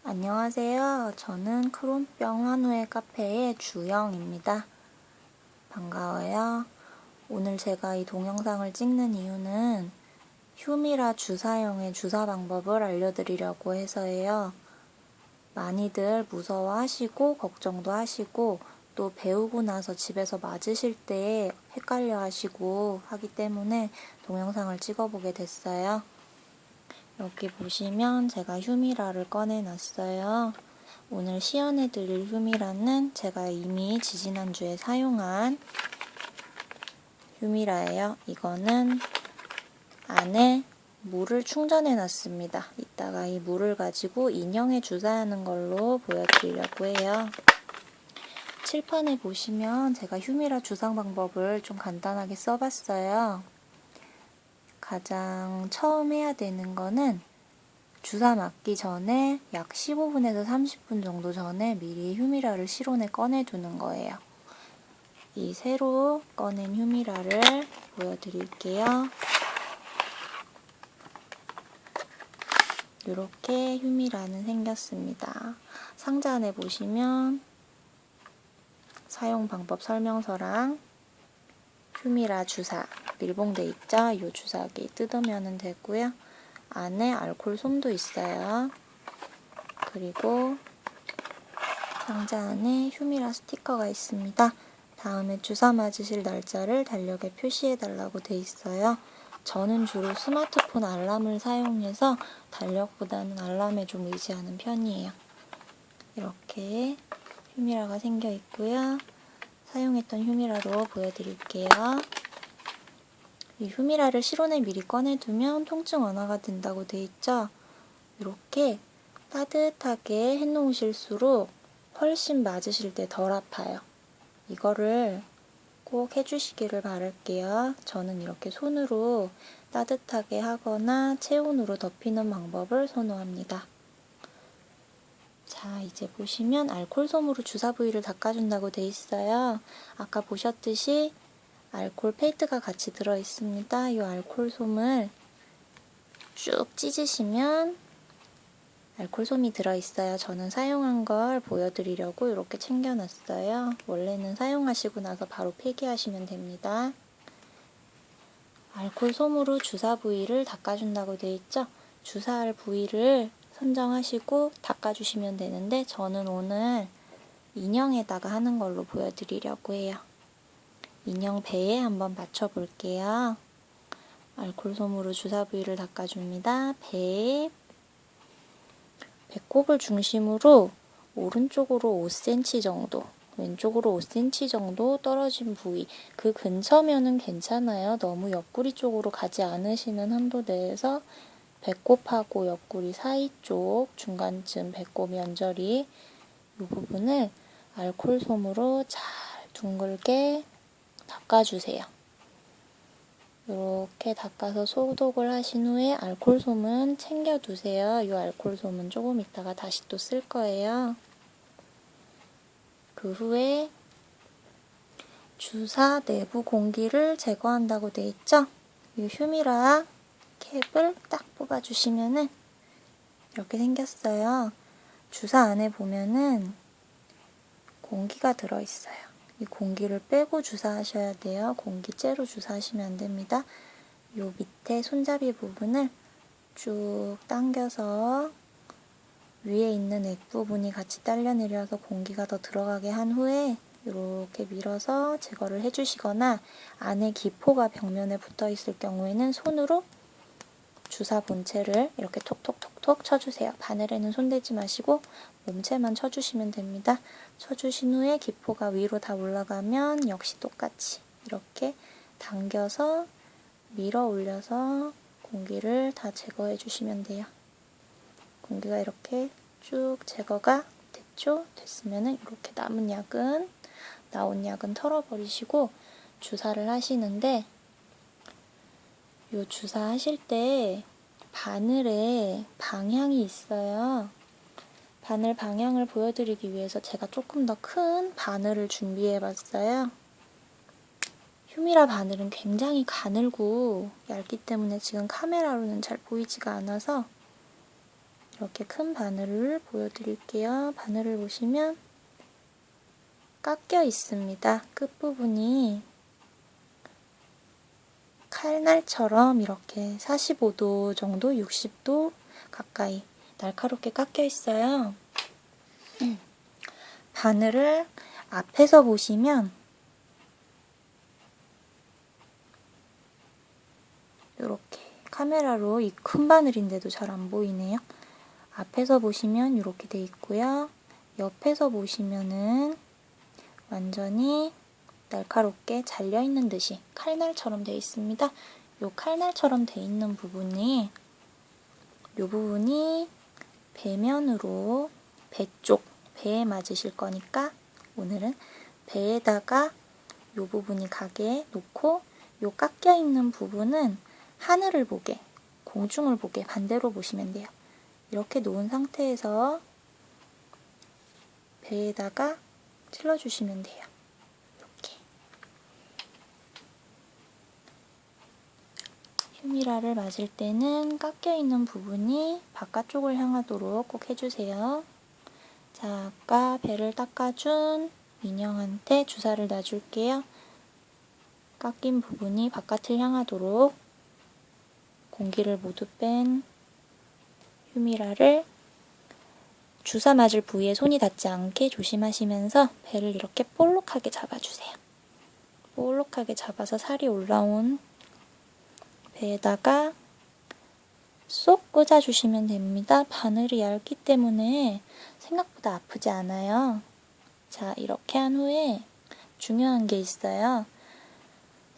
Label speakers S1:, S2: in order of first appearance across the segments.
S1: 안녕하세요. 저는 크론병 한우의 카페의 주영입니다. 반가워요. 오늘 제가 이 동영상을 찍는 이유는 휴미라 주사용의 주사 방법을 알려드리려고 해서예요. 많이들 무서워하시고 걱정도 하시고 또 배우고 나서 집에서 맞으실 때 헷갈려 하시고 하기 때문에 동영상을 찍어보게 됐어요. 여기 보시면 제가 휴미라를 꺼내놨어요. 오늘 시연해드릴 휴미라는 제가 이미 지지난주에 사용한 휴미라예요. 이거는 안에 물을 충전해놨습니다. 이따가 이 물을 가지고 인형에 주사하는 걸로 보여드리려고 해요. 칠판에 보시면 제가 휴미라 주사 방법을 좀 간단하게 써봤어요. 가장 처음 해야 되는 거는 주사 맞기 전에 약 15분에서 30분 정도 전에 미리 휴미라를 실온에 꺼내두는 거예요. 이 새로 꺼낸 휴미라를 보여드릴게요. 이렇게 휴미라는 생겼습니다. 상자 안에 보시면 사용 방법 설명서랑 휴미라 주사 밀봉돼 있죠? 이 주사기 뜯으면 되고요. 안에 알코올 솜도 있어요. 그리고 상자 안에 휴미라 스티커가 있습니다. 다음에 주사 맞으실 날짜를 달력에 표시해달라고 돼 있어요. 저는 주로 스마트폰 알람을 사용해서 달력보다는 알람에 좀 의지하는 편이에요. 이렇게 휴미라가 생겨 있고요. 사용했던 휴미라로 보여드릴게요. 이 휴미라를 실온에 미리 꺼내두면 통증 완화가 된다고 돼 있죠? 이렇게 따뜻하게 해놓으실수록 훨씬 맞으실 때 덜 아파요. 이거를 꼭 해주시기를 바랄게요. 저는 이렇게 손으로 따뜻하게 하거나 체온으로 덮이는 방법을 선호합니다. 자, 이제 보시면 알코올 솜으로 주사 부위를 닦아준다고 돼 있어요. 아까 보셨듯이 알코올 페인트가 같이 들어있습니다. 이 알코올 솜을 쭉 찢으시면 알코올 솜이 들어있어요. 저는 사용한 걸 보여드리려고 이렇게 챙겨놨어요. 원래는 사용하시고 나서 바로 폐기하시면 됩니다. 알코올 솜으로 주사 부위를 닦아준다고 돼 있죠? 주사할 부위를 선정하시고 닦아주시면 되는데 저는 오늘 인형에다가 하는 걸로 보여드리려고 해요. 인형 배에 한번 맞춰볼게요. 알코올 솜으로 주사 부위를 닦아줍니다. 배꼽을 중심으로 오른쪽으로 5cm 정도, 왼쪽으로 5cm 정도 떨어진 부위, 그 근처면은 괜찮아요. 너무 옆구리 쪽으로 가지 않으시는 한도 내에서 배꼽하고 옆구리 사이 쪽 중간쯤 배꼽 연저리 이 부분을 알코올 솜으로 잘 둥글게 닦아주세요. 이렇게 닦아서 소독을 하신 후에 알코올 솜은 챙겨두세요. 이 알코올 솜은 조금 있다가 다시 또 쓸 거예요. 그 후에 주사 내부 공기를 제거한다고 돼 있죠? 이 휴미라 캡을 딱 뽑아주시면은 이렇게 생겼어요. 주사 안에 보면은 공기가 들어있어요. 이 공기를 빼고 주사하셔야 돼요. 공기째로 주사하시면 안 됩니다. 요 밑에 손잡이 부분을 쭉 당겨서 위에 있는 액 부분이 같이 딸려 내려서 공기가 더 들어가게 한 후에 이렇게 밀어서 제거를 해주시거나 안에 기포가 벽면에 붙어 있을 경우에는 손으로 주사 본체를 이렇게 톡톡톡톡 쳐주세요. 바늘에는 손대지 마시고 몸체만 쳐주시면 됩니다. 쳐주신 후에 기포가 위로 다 올라가면 역시 똑같이 이렇게 당겨서 밀어 올려서 공기를 다 제거해 주시면 돼요. 공기가 이렇게 쭉 제거가 됐죠? 됐으면은 이렇게 나온 약은 털어버리시고 주사를 하시는데 요 주사 하실 때 바늘에 방향이 있어요. 바늘 방향을 보여드리기 위해서 제가 조금 더 큰 바늘을 준비해 봤어요. 휴미라 바늘은 굉장히 가늘고 얇기 때문에 지금 카메라로는 잘 보이지가 않아서 이렇게 큰 바늘을 보여드릴게요. 바늘을 보시면 깎여 있습니다. 끝부분이 칼날처럼 이렇게 45도 정도, 60도 가까이 날카롭게 깎여 있어요. 바늘을 앞에서 보시면 이렇게 카메라로 이 큰 바늘인데도 잘 안 보이네요. 앞에서 보시면 이렇게 돼 있고요. 옆에서 보시면은 완전히 날카롭게 잘려있는 듯이 칼날처럼 되어 있습니다. 이 칼날처럼 되어 있는 부분이 이 부분이 배면으로 배 쪽, 배에 맞으실 거니까 오늘은 배에다가 이 부분이 가게 놓고 이 깎여있는 부분은 하늘을 보게, 공중을 보게 반대로 보시면 돼요. 이렇게 놓은 상태에서 배에다가 찔러주시면 돼요. 이렇게. 휴미라를 맞을 때는 깎여있는 부분이 바깥쪽을 향하도록 꼭 해주세요. 자, 아까 배를 닦아준 인형한테 주사를 놔줄게요. 깎인 부분이 바깥을 향하도록 공기를 모두 뺀 휴미라를 주사 맞을 부위에 손이 닿지 않게 조심하시면서 배를 이렇게 볼록하게 잡아주세요. 볼록하게 잡아서 살이 올라온 배에다가 쏙 꽂아주시면 됩니다. 바늘이 얇기 때문에 생각보다 아프지 않아요. 자, 이렇게 한 후에 중요한 게 있어요.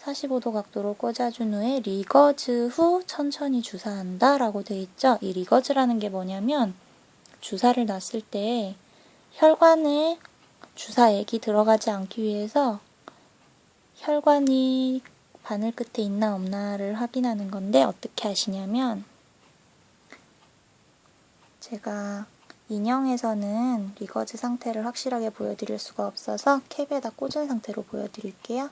S1: 45도 각도로 꽂아준 후에 리거즈 후 천천히 주사한다 라고 되어 있죠. 이 리거즈라는 게 뭐냐면 주사를 놨을 때 혈관에 주사액이 들어가지 않기 위해서 혈관이 바늘 끝에 있나 없나를 확인하는 건데 어떻게 하시냐면 제가 인형에서는 리거즈 상태를 확실하게 보여드릴 수가 없어서 캡에다 꽂은 상태로 보여드릴게요.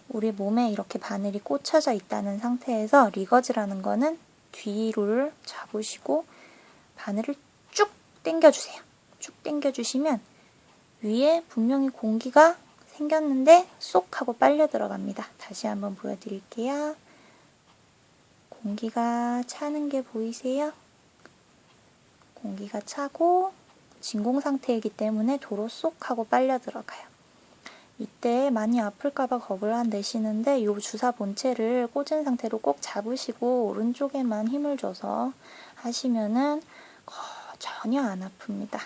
S1: 우리 몸에 이렇게 바늘이 꽂혀져 있다는 상태에서 리거즈라는 거는 뒤를 잡으시고 바늘을 쭉 당겨주세요. 쭉 당겨주시면 위에 분명히 공기가 생겼는데 쏙 하고 빨려 들어갑니다. 다시 한번 보여드릴게요. 공기가 차는 게 보이세요? 공기가 차고 진공 상태이기 때문에 도로 쏙 하고 빨려 들어가요. 이때 많이 아플까봐 겁을 안 내시는데 이 주사 본체를 꽂은 상태로 꼭 잡으시고 오른쪽에만 힘을 줘서 하시면은 전혀 안 아픕니다.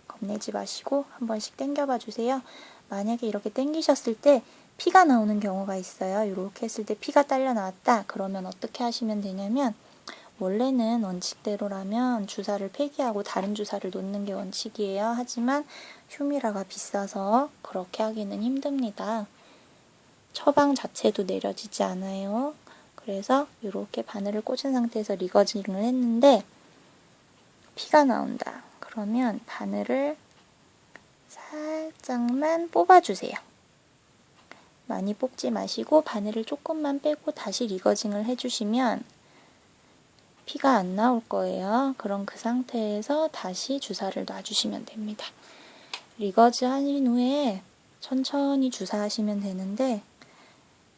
S1: 겁내지 마시고 한 번씩 당겨봐 주세요. 만약에 이렇게 당기셨을 때 피가 나오는 경우가 있어요. 이렇게 했을 때 피가 딸려 나왔다. 그러면 어떻게 하시면 되냐면 원래는 원칙대로라면 주사를 폐기하고 다른 주사를 놓는 게 원칙이에요. 하지만 휴미라가 비싸서 그렇게 하기는 힘듭니다. 처방 자체도 내려지지 않아요. 그래서 이렇게 바늘을 꽂은 상태에서 리거징을 했는데 피가 나온다. 그러면 바늘을 살짝만 뽑아주세요. 많이 뽑지 마시고 바늘을 조금만 빼고 다시 리거징을 해주시면 피가 안 나올 거예요. 그럼 그 상태에서 다시 주사를 놔주시면 됩니다. 리거즈 하신 후에 천천히 주사하시면 되는데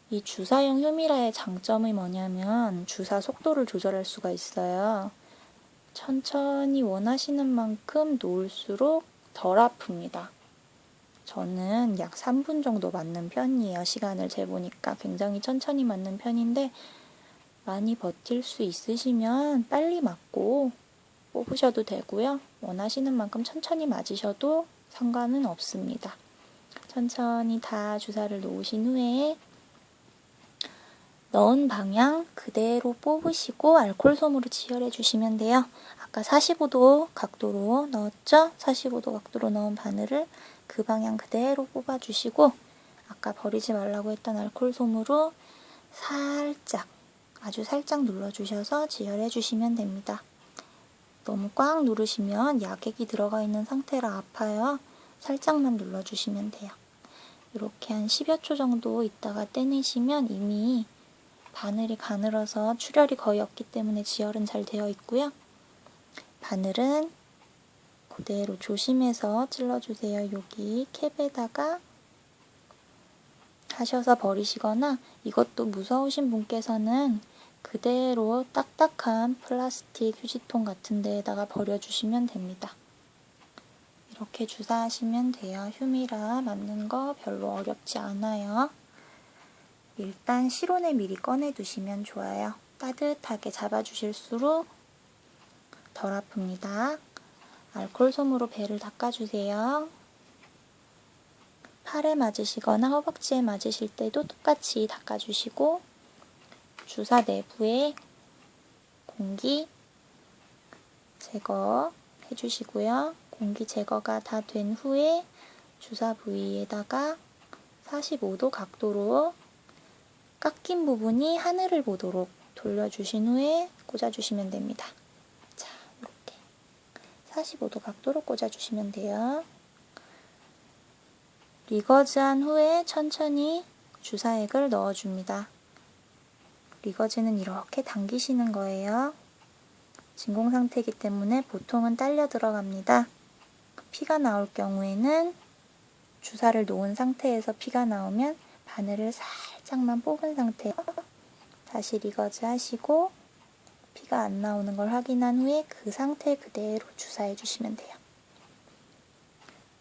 S1: 이 주사용 휴미라의 장점이 뭐냐면 주사 속도를 조절할 수가 있어요. 천천히 원하시는 만큼 놓을수록 덜 아픕니다. 저는 약 3분 정도 맞는 편이에요. 시간을 재보니까 굉장히 천천히 맞는 편인데 많이 버틸 수 있으시면 빨리 맞고 뽑으셔도 되고요. 원하시는 만큼 천천히 맞으셔도 상관은 없습니다. 천천히 다 주사를 놓으신 후에 넣은 방향 그대로 뽑으시고 알콜솜으로 지혈해 주시면 돼요. 아까 45도 각도로 넣었죠? 45도 각도로 넣은 바늘을 그 방향 그대로 뽑아주시고 아까 버리지 말라고 했던 알콜솜으로 살짝 아주 살짝 눌러주셔서 지혈해 주시면 됩니다. 너무 꽉 누르시면 약액이 들어가 있는 상태라 아파요. 살짝만 눌러주시면 돼요. 이렇게 한 10여 초 정도 있다가 떼내시면 이미 바늘이 가늘어서 출혈이 거의 없기 때문에 지혈은 잘 되어 있고요. 바늘은 그대로 조심해서 찔러주세요. 여기 캡에다가 하셔서 버리시거나 이것도 무서우신 분께서는 그대로 딱딱한 플라스틱 휴지통 같은 데에다가 버려주시면 됩니다. 이렇게 주사하시면 돼요. 휴미라 맞는 거 별로 어렵지 않아요. 일단 실온에 미리 꺼내두시면 좋아요. 따뜻하게 잡아주실수록 덜 아픕니다. 알코올 솜으로 배를 닦아주세요. 팔에 맞으시거나 허벅지에 맞으실 때도 똑같이 닦아주시고 주사 내부에 공기 제거 해주시고요. 공기 제거가 다 된 후에 주사 부위에다가 45도 각도로 깎인 부분이 하늘을 보도록 돌려주신 후에 꽂아주시면 됩니다. 자, 이렇게 45도 각도로 꽂아주시면 돼요. 리거즈한 후에 천천히 주사액을 넣어줍니다. 리거즈는 이렇게 당기시는 거예요. 진공 상태이기 때문에 보통은 딸려 들어갑니다. 피가 나올 경우에는 주사를 놓은 상태에서 피가 나오면 바늘을 살짝만 뽑은 상태에서 다시 리거즈 하시고 피가 안 나오는 걸 확인한 후에 그 상태 그대로 주사해 주시면 돼요.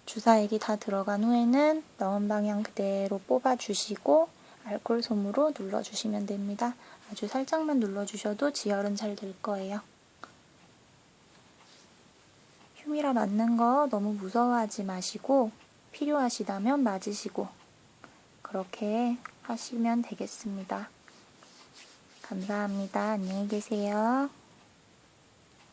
S1: 주사액이 다 들어간 후에는 넣은 방향 그대로 뽑아주시고 알코올 솜으로 눌러주시면 됩니다. 아주 살짝만 눌러주셔도 지혈은 잘 될 거예요. 휴미라 맞는 거 너무 무서워하지 마시고 필요하시다면 맞으시고 그렇게 하시면 되겠습니다. 감사합니다. 안녕히 계세요.